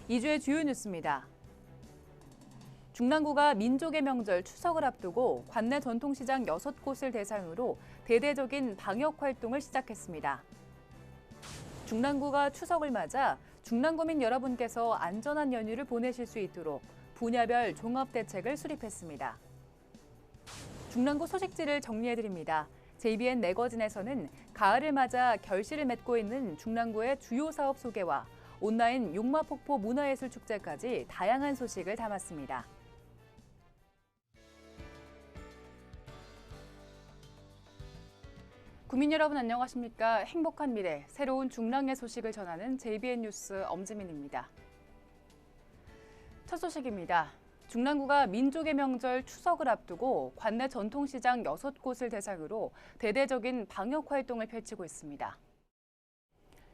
이주의 주요 뉴스입니다. 중랑구가 민족의 명절 추석을 앞두고 관내 전통시장 6곳을 대상으로 대대적인 방역 활동을 시작했습니다. 중랑구가 추석을 맞아 중랑구민 여러분께서 안전한 연휴를 보내실 수 있도록 분야별 종합대책을 수립했습니다. 중랑구 소식지를 정리해드립니다. JBN 매거진에서는 가을을 맞아 결실을 맺고 있는 중랑구의 주요 사업 소개와 온라인 용마폭포 문화예술축제까지 다양한 소식을 담았습니다. 국민 여러분 안녕하십니까? 행복한 미래, 새로운 중랑의 소식을 전하는 JBN 뉴스 엄지민입니다. 첫 소식입니다. 중랑구가 민족의 명절 추석을 앞두고 관내 전통시장 6곳을 대상으로 대대적인 방역 활동을 펼치고 있습니다.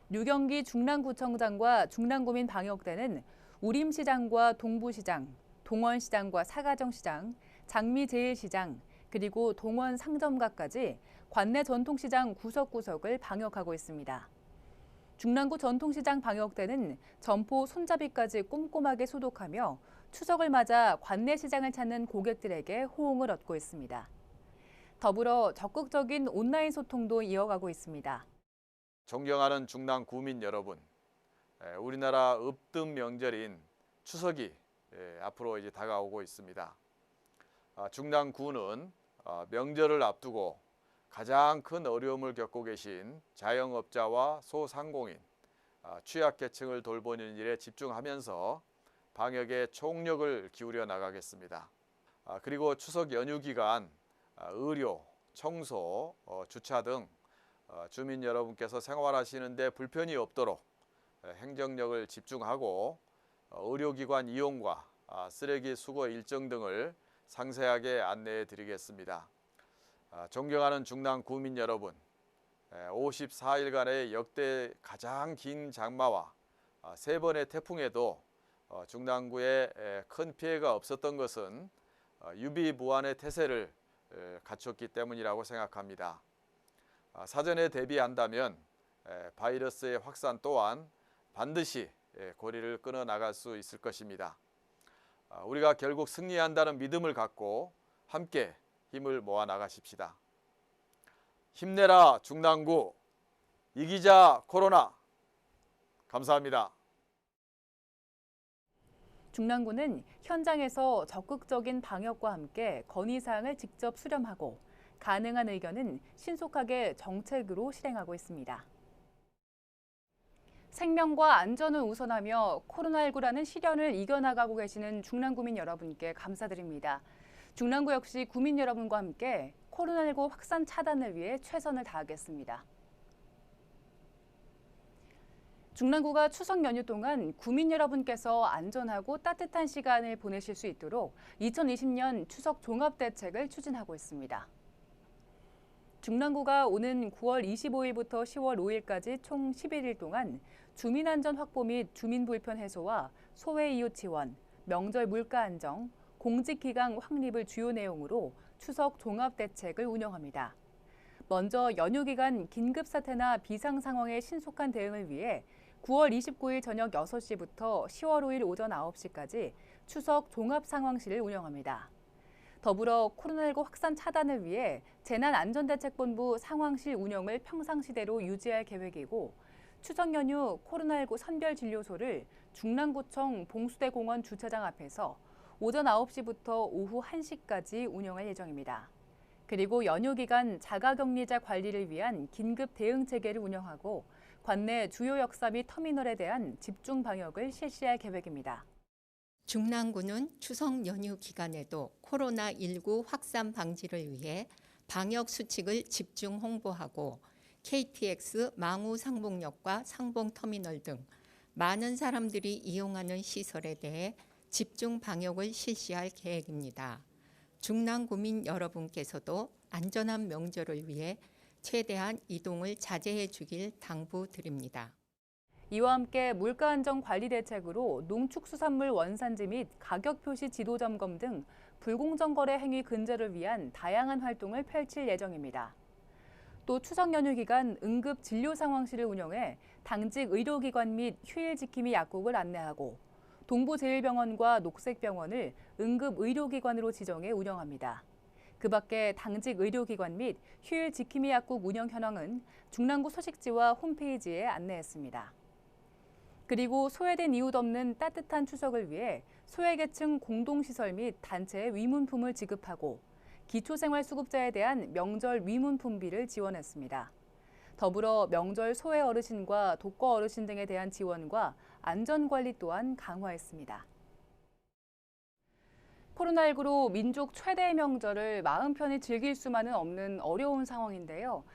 류경기 중랑구청장과 중랑구민 방역대는 우림시장과 동부시장, 동원시장과 사가정시장, 장미제일시장, 그리고 동원 상점가까지 관내 전통시장 구석구석을 방역하고 있습니다. 중랑구 전통시장 방역대는 점포 손잡이까지 꼼꼼하게 소독하며 추석을 맞아 관내 시장을 찾는 고객들에게 호응을 얻고 있습니다. 더불어 적극적인 온라인 소통도 이어가고 있습니다. 존경하는 중랑 구민 여러분, 우리나라 으뜸 명절인 추석이 앞으로 이제 다가오고 있습니다. 중랑구는 명절을 앞두고 가장 큰 어려움을 겪고 계신 자영업자와 소상공인, 취약계층을 돌보는 일에 집중하면서 방역에 총력을 기울여 나가겠습니다. 그리고 추석 연휴 기간 의료, 청소, 주차 등 주민 여러분께서 생활하시는 데 불편이 없도록 행정력을 집중하고 의료기관 이용과 쓰레기 수거 일정 등을 상세하게 안내해 드리겠습니다. 존경하는 중랑 구민 여러분, 54일간의 역대 가장 긴 장마와 3번의 태풍에도 중랑구에 큰 피해가 없었던 것은 유비무환의 태세를 갖췄기 때문이라고 생각합니다. 사전에 대비한다면 바이러스의 확산 또한 반드시 고리를 끊어 나갈 수 있을 것입니다. 우리가 결국 승리한다는 믿음을 갖고 함께 힘을 모아 나가십시다. 힘내라 중랑구, 이기자 코로나. 감사합니다. 중랑구는 현장에서 적극적인 방역과 함께 건의사항을 직접 수렴하고 가능한 의견은 신속하게 정책으로 실행하고 있습니다. 생명과 안전을 우선하며 코로나19라는 시련을 이겨나가고 계시는 중랑구민 여러분께 감사드립니다. 중랑구 역시 구민 여러분과 함께 코로나19 확산 차단을 위해 최선을 다하겠습니다. 중랑구가 추석 연휴 동안 구민 여러분께서 안전하고 따뜻한 시간을 보내실 수 있도록 2020년 추석 종합대책을 추진하고 있습니다. 중랑구가 오는 9월 25일부터 10월 5일까지 총 11일 동안 주민안전 확보 및 주민불편 해소와 소외 이웃 지원, 명절 물가 안정, 공직기강 확립을 주요 내용으로 추석 종합대책을 운영합니다. 먼저 연휴 기간 긴급사태나 비상상황의 신속한 대응을 위해 9월 29일 저녁 6시부터 10월 5일 오전 9시까지 추석 종합상황실을 운영합니다. 더불어 코로나19 확산 차단을 위해 재난안전대책본부 상황실 운영을 평상시대로 유지할 계획이고 추석 연휴 코로나19 선별진료소를 중랑구청 봉수대공원 주차장 앞에서 오전 9시부터 오후 1시까지 운영할 예정입니다. 그리고 연휴 기간 자가격리자 관리를 위한 긴급 대응 체계를 운영하고 관내 주요 역사 및 터미널에 대한 집중 방역을 실시할 계획입니다. 중랑구는 추석 연휴 기간에도 코로나19 확산 방지를 위해 방역 수칙을 집중 홍보하고 KTX 망우 상봉역과 상봉터미널 등 많은 사람들이 이용하는 시설에 대해 집중 방역을 실시할 계획입니다. 중랑구민 여러분께서도 안전한 명절을 위해 최대한 이동을 자제해 주길 당부드립니다. 이와 함께 물가 안정 관리 대책으로 농축수산물 원산지 및 가격 표시 지도 점검 등 불공정 거래 행위 근절을 위한 다양한 활동을 펼칠 예정입니다. 또 추석 연휴 기간 응급 진료 상황실을 운영해 당직 의료기관 및 휴일 지킴이 약국을 안내하고 동부제일병원과 녹색병원을 응급 의료기관으로 지정해 운영합니다. 그 밖에 당직 의료기관 및 휴일 지킴이 약국 운영 현황은 중랑구 소식지와 홈페이지에 안내했습니다. 그리고 소외된 이웃 없는 따뜻한 추석을 위해 소외계층 공동시설 및 단체에 위문품을 지급하고 기초생활수급자에 대한 명절 위문품비를 지원했습니다. 더불어 명절 소외 어르신과 독거 어르신 등에 대한 지원과 안전관리 또한 강화했습니다. 코로나19로 민족 최대의 명절을 마음 편히 즐길 수만은 없는 어려운 상황인데요.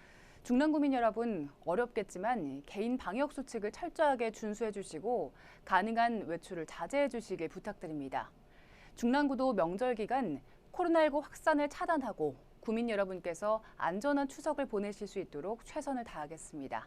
중랑구민 여러분, 어렵겠지만 개인 방역 수칙을 철저하게 준수해 주시고 가능한 외출을 자제해 주시길 부탁드립니다. 중랑구도 명절 기간 코로나19 확산을 차단하고 구민 여러분께서 안전한 추석을 보내실 수 있도록 최선을 다하겠습니다.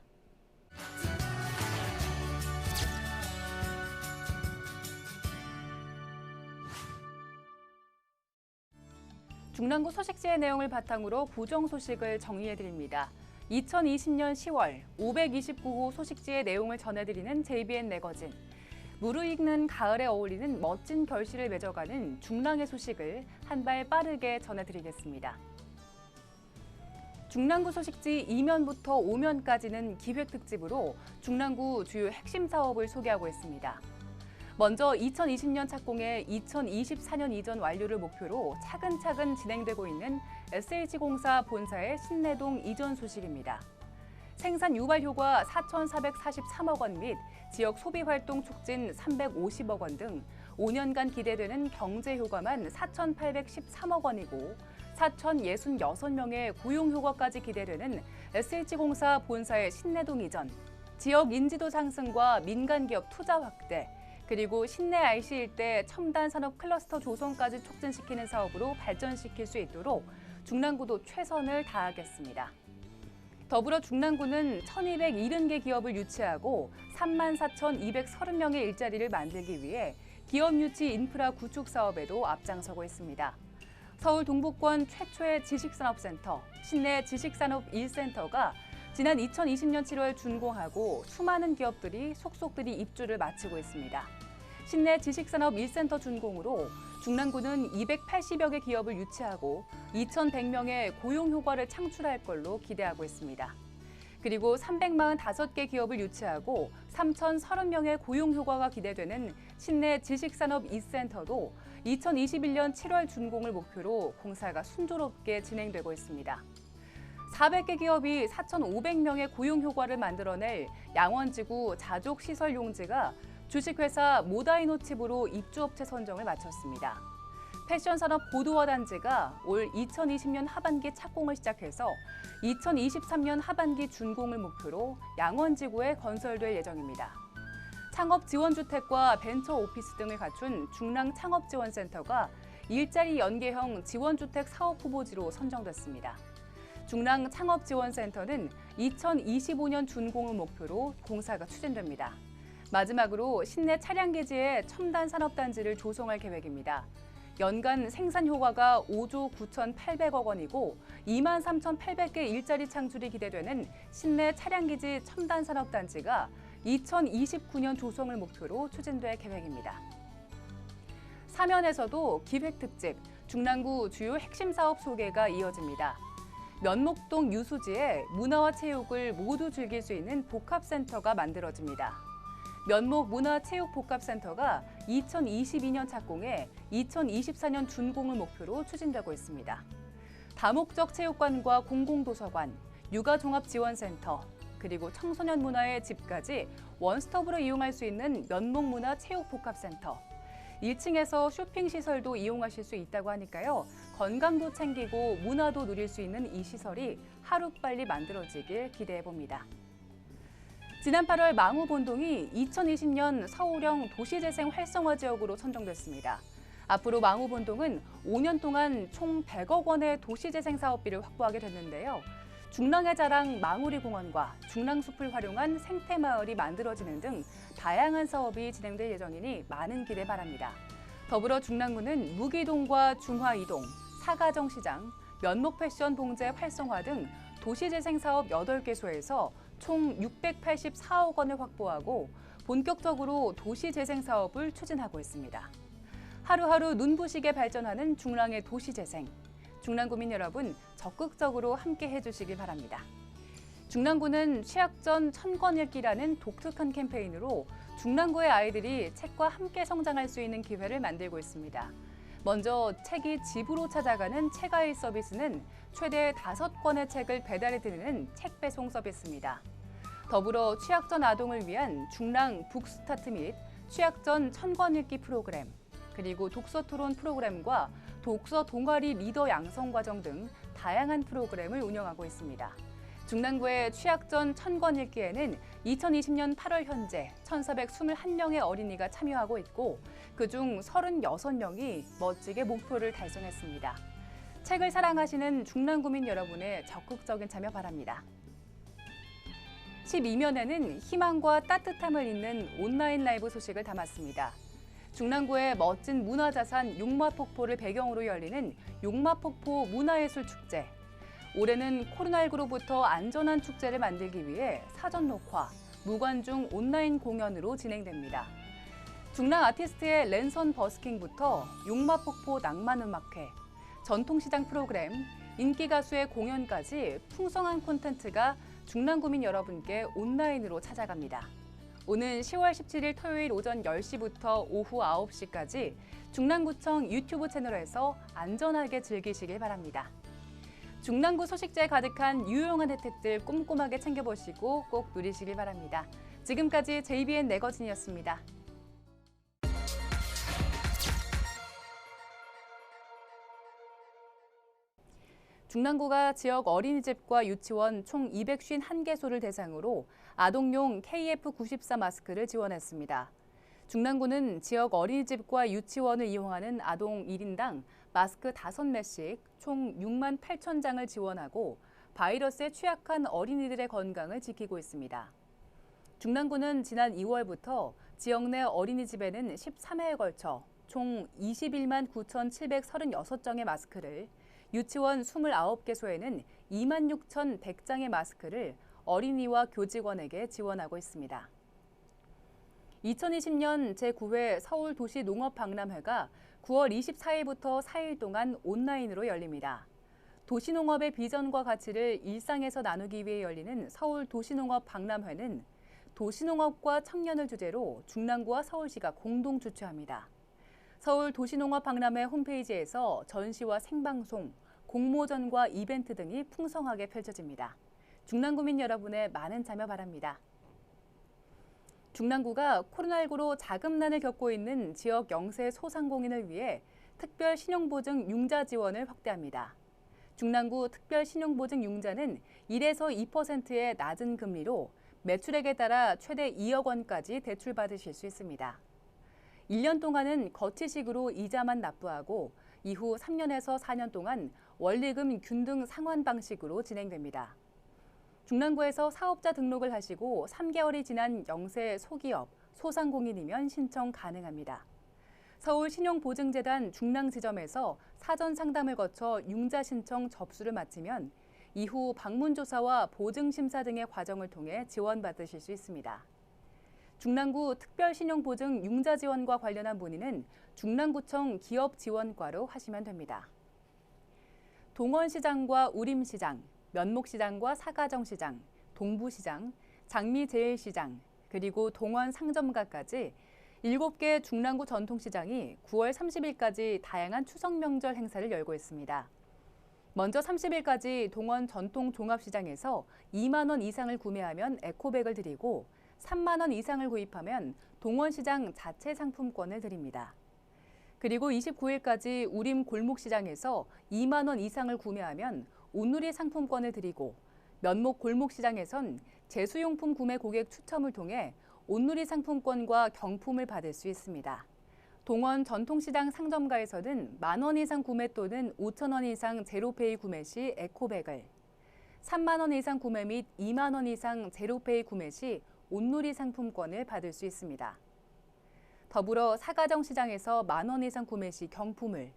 중랑구 소식지의 내용을 바탕으로 구정 소식을 정리해드립니다. 2020년 10월 529호 소식지의 내용을 전해드리는 JBN 매거진. 무르익는 가을에 어울리는 멋진 결실을 맺어가는 중랑의 소식을 한 발 빠르게 전해드리겠습니다. 중랑구 소식지 2면부터 5면까지는 기획특집으로 중랑구 주요 핵심 사업을 소개하고 있습니다. 먼저 2020년 착공에 2024년 이전 완료를 목표로 차근차근 진행되고 있는 SH공사 본사의 신내동 이전 소식입니다. 생산 유발 효과 4,443억 원 및 지역 소비 활동 촉진 350억 원 등 5년간 기대되는 경제 효과만 4,813억 원이고 4,066명의 고용 효과까지 기대되는 SH공사 본사의 신내동 이전, 지역 인지도 상승과 민간 기업 투자 확대, 그리고 신내 RC 일대 첨단 산업 클러스터 조성까지 촉진시키는 사업으로 발전시킬 수 있도록 중랑구도 최선을 다하겠습니다. 더불어 중랑구는 1,270개 기업을 유치하고 34,230명의 일자리를 만들기 위해 기업 유치 인프라 구축 사업에도 앞장서고 있습니다. 서울 동북권 최초의 지식산업센터, 신내 지식산업 1센터가 지난 2020년 7월 준공하고 수많은 기업들이 속속들이 입주를 마치고 있습니다. 신내 지식산업 1센터 준공으로 중랑구는 280여 개 기업을 유치하고 2,100명의 고용 효과를 창출할 걸로 기대하고 있습니다. 그리고 345개 기업을 유치하고 3,030명의 고용 효과가 기대되는 신내 지식산업 2센터도 2021년 7월 준공을 목표로 공사가 순조롭게 진행되고 있습니다. 400개 기업이 4,500명의 고용 효과를 만들어낼 양원지구 자족시설 용지가 주식회사 모다이노칩으로 입주업체 선정을 마쳤습니다. 패션산업 고도화 단지가 올 2020년 하반기 착공을 시작해서 2023년 하반기 준공을 목표로 양원지구에 건설될 예정입니다. 창업지원주택과 벤처오피스 등을 갖춘 중랑창업지원센터가 일자리 연계형 지원주택 사업 후보지로 선정됐습니다. 중랑창업지원센터는 2025년 준공을 목표로 공사가 추진됩니다. 마지막으로 신내 차량기지에 첨단 산업단지를 조성할 계획입니다. 연간 생산 효과가 5조 9,800억 원이고 23,800개 일자리 창출이 기대되는 신내 차량기지 첨단 산업단지가 2029년 조성을 목표로 추진될 계획입니다. 사면에서도 기획특집, 중랑구 주요 핵심 사업 소개가 이어집니다. 면목동 유수지에 문화와 체육을 모두 즐길 수 있는 복합센터가 만들어집니다. 면목 문화체육복합센터가 2022년 착공해 2024년 준공을 목표로 추진되고 있습니다. 다목적 체육관과 공공도서관, 육아종합지원센터, 그리고 청소년 문화의 집까지 원스톱으로 이용할 수 있는 면목문화체육복합센터. 1층에서 쇼핑시설도 이용하실 수 있다고 하니까요. 건강도 챙기고 문화도 누릴 수 있는 이 시설이 하루빨리 만들어지길 기대해봅니다. 지난 8월 망우본동이 2020년 서울형 도시재생 활성화 지역으로 선정됐습니다. 앞으로 망우본동은 5년 동안 총 100억 원의 도시재생 사업비를 확보하게 됐는데요. 중랑의 자랑 망우리공원과 중랑숲을 활용한 생태마을이 만들어지는 등 다양한 사업이 진행될 예정이니 많은 기대 바랍니다. 더불어 중랑구는 무기동과 중화이동, 사가정시장, 면목패션 봉제 활성화 등 도시재생사업 8개소에서 총 684억 원을 확보하고 본격적으로 도시재생사업을 추진하고 있습니다. 하루하루 눈부시게 발전하는 중랑의 도시재생. 중랑구민 여러분 적극적으로 함께 해주시길 바랍니다. 중랑구는 취학 전 1000권 읽기라는 독특한 캠페인으로 중랑구의 아이들이 책과 함께 성장할 수 있는 기회를 만들고 있습니다. 먼저 책이 집으로 찾아가는 책아이 서비스는 최대 5권의 책을 배달해드리는 책 배송 서비스입니다. 더불어 취학 전 아동을 위한 중랑 북스타트 및 취학 전 1000권 읽기 프로그램, 그리고 독서 토론 프로그램과 독서 동아리 리더 양성 과정 등 다양한 프로그램을 운영하고 있습니다. 중랑구의 취학 전 1000권 읽기에는 2020년 8월 현재 1,421명의 어린이가 참여하고 있고 그중 36명이 멋지게 목표를 달성했습니다. 책을 사랑하시는 중랑구민 여러분의 적극적인 참여 바랍니다. 12면에는 희망과 따뜻함을 잇는 온라인 라이브 소식을 담았습니다. 중랑구의 멋진 문화자산 용마폭포를 배경으로 열리는 용마폭포 문화예술축제. 올해는 코로나19로부터 안전한 축제를 만들기 위해 사전 녹화, 무관중 온라인 공연으로 진행됩니다. 중랑 아티스트의 랜선 버스킹부터 용마폭포 낭만음악회, 전통시장 프로그램, 인기 가수의 공연까지 풍성한 콘텐츠가 중랑구민 여러분께 온라인으로 찾아갑니다. 오는 10월 17일 토요일 오전 10시부터 오후 9시까지 중랑구청 유튜브 채널에서 안전하게 즐기시길 바랍니다. 중랑구 소식지에 가득한 유용한 혜택들 꼼꼼하게 챙겨보시고 꼭 누리시길 바랍니다. 지금까지 JBN 내거진이었습니다. 중랑구가 지역 어린이집과 유치원 총 251개소를 대상으로 아동용 KF94 마스크를 지원했습니다. 중랑구는 지역 어린이집과 유치원을 이용하는 아동 1인당 마스크 5매씩 총 6만 8천 장을 지원하고 바이러스에 취약한 어린이들의 건강을 지키고 있습니다. 중랑구는 지난 2월부터 지역 내 어린이집에는 13회에 걸쳐 총 21만 9,736장의 마스크를, 유치원 29개소에는 2만 6,100장의 마스크를 어린이와 교직원에게 지원하고 있습니다. 2020년 제9회 서울도시농업박람회가 9월 24일부터 4일 동안 온라인으로 열립니다. 도시농업의 비전과 가치를 일상에서 나누기 위해 열리는 서울도시농업박람회는 도시농업과 청년을 주제로 중랑구와 서울시가 공동 주최합니다. 서울도시농업박람회 홈페이지에서 전시와 생방송, 공모전과 이벤트 등이 풍성하게 펼쳐집니다. 중랑구민 여러분의 많은 참여 바랍니다. 중랑구가 코로나19로 자금난을 겪고 있는 지역 영세 소상공인을 위해 특별 신용보증 융자 지원을 확대합니다. 중랑구 특별 신용보증 융자는 1에서 2%의 낮은 금리로 매출액에 따라 최대 2억 원까지 대출받으실 수 있습니다. 1년 동안은 거치식으로 이자만 납부하고 이후 3년에서 4년 동안 원리금 균등 상환 방식으로 진행됩니다. 중랑구에서 사업자 등록을 하시고 3개월이 지난 영세 소기업, 소상공인이면 신청 가능합니다. 서울신용보증재단 중랑지점에서 사전 상담을 거쳐 융자 신청 접수를 마치면 이후 방문조사와 보증심사 등의 과정을 통해 지원받으실 수 있습니다. 중랑구 특별신용보증 융자 지원과 관련한 문의는 중랑구청 기업지원과로 하시면 됩니다. 동원시장과 우림시장, 면목시장과 사가정시장, 동부시장, 장미제일시장, 그리고 동원상점가까지 7개 중랑구 전통시장이 9월 30일까지 다양한 추석 명절 행사를 열고 있습니다. 먼저 30일까지 동원 전통종합시장에서 2만 원 이상을 구매하면 에코백을 드리고 3만 원 이상을 구입하면 동원시장 자체 상품권을 드립니다. 그리고 29일까지 우림 골목시장에서 2만 원 이상을 구매하면 온누리 상품권을 드리고 면목 골목시장에선 제수용품 구매 고객 추첨을 통해 온누리 상품권과 경품을 받을 수 있습니다. 동원 전통시장 상점가에서는 10,000원 이상 구매 또는 5,000원 이상 제로페이 구매 시 에코백을, 3만 원 이상 구매 및 2만 원 이상 제로페이 구매 시 온누리 상품권을 받을 수 있습니다. 더불어 사가정 시장에서 만 원 이상 구매 시 경품을,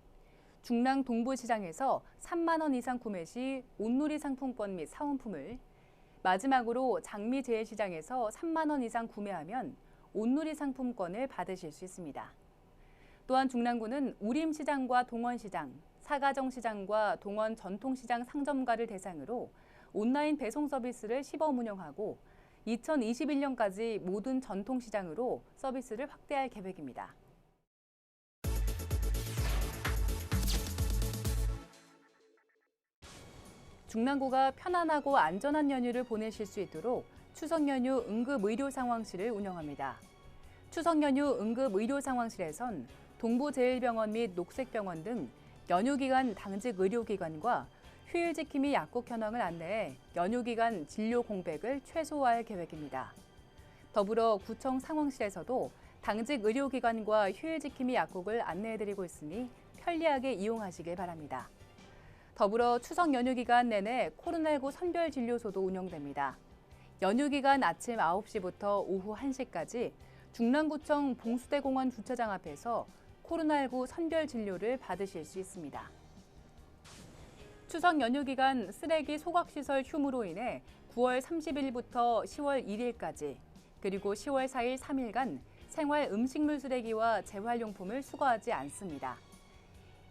중랑 동부시장에서 3만 원 이상 구매 시 온누리 상품권 및 사은품을, 마지막으로 장미제일시장에서 3만 원 이상 구매하면 온누리 상품권을 받으실 수 있습니다. 또한 중랑구는 우림시장과 동원시장, 사가정시장과 동원 전통시장 상점가를 대상으로 온라인 배송 서비스를 시범 운영하고 2021년까지 모든 전통시장으로 서비스를 확대할 계획입니다. 중랑구가 편안하고 안전한 연휴를 보내실 수 있도록 추석 연휴 응급의료상황실을 운영합니다. 추석 연휴 응급의료상황실에선 동부제일병원 및 녹색병원 등 연휴 기간 당직 의료기관과 휴일 지킴이 약국 현황을 안내해 연휴 기간 진료 공백을 최소화할 계획입니다. 더불어 구청 상황실에서도 당직 의료기관과 휴일 지킴이 약국을 안내해드리고 있으니 편리하게 이용하시길 바랍니다. 더불어 추석 연휴 기간 내내 코로나19 선별진료소도 운영됩니다. 연휴 기간 아침 9시부터 오후 1시까지 중랑구청 봉수대공원 주차장 앞에서 코로나19 선별진료를 받으실 수 있습니다. 추석 연휴 기간 쓰레기 소각시설 휴무로 인해 9월 30일부터 10월 1일까지 그리고 10월 4일 3일간 생활 음식물 쓰레기와 재활용품을 수거하지 않습니다.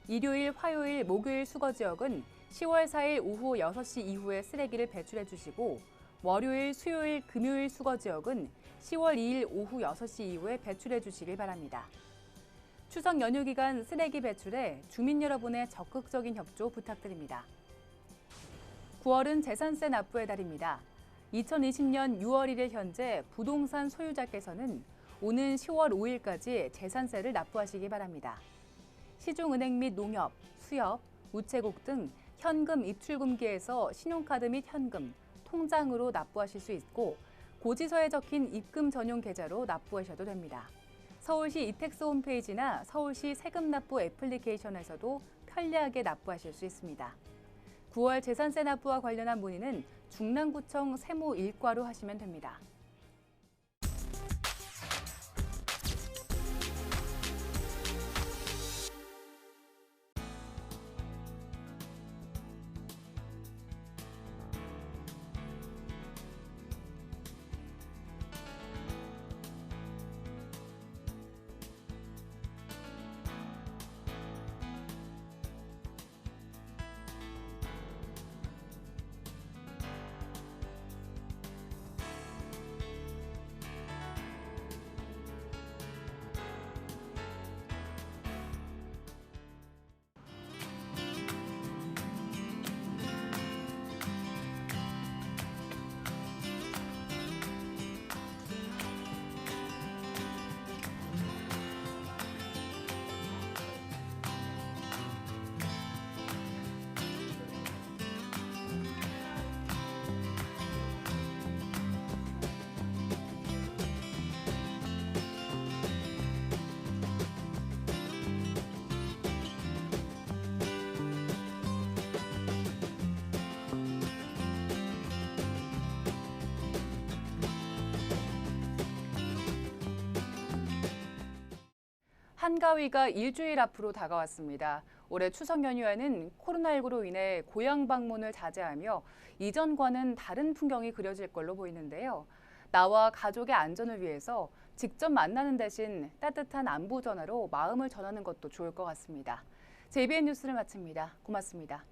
일요일, 화요일, 목요일 수거 지역은 10월 4일 오후 6시 이후에 쓰레기를 배출해 주시고 월요일, 수요일, 금요일 수거 지역은 10월 2일 오후 6시 이후에 배출해 주시길 바랍니다. 추석 연휴 기간 쓰레기 배출에 주민 여러분의 적극적인 협조 부탁드립니다. 9월은 재산세 납부의 달입니다. 2020년 6월 1일 현재 부동산 소유자께서는 오는 10월 5일까지 재산세를 납부하시기 바랍니다. 시중은행 및 농협, 수협, 우체국 등 현금 입출금기에서 신용카드 및 현금, 통장으로 납부하실 수 있고 고지서에 적힌 입금 전용 계좌로 납부하셔도 됩니다. 서울시 이택스 홈페이지나 서울시 세금납부 애플리케이션에서도 편리하게 납부하실 수 있습니다. 9월 재산세 납부와 관련한 문의는 중랑구청 세무 1과로 하시면 됩니다. 한가위가 일주일 앞으로 다가왔습니다. 올해 추석 연휴에는 코로나19로 인해 고향 방문을 자제하며 이전과는 다른 풍경이 그려질 걸로 보이는데요. 나와 가족의 안전을 위해서 직접 만나는 대신 따뜻한 안부 전화로 마음을 전하는 것도 좋을 것 같습니다. JBN 뉴스를 마칩니다. 고맙습니다.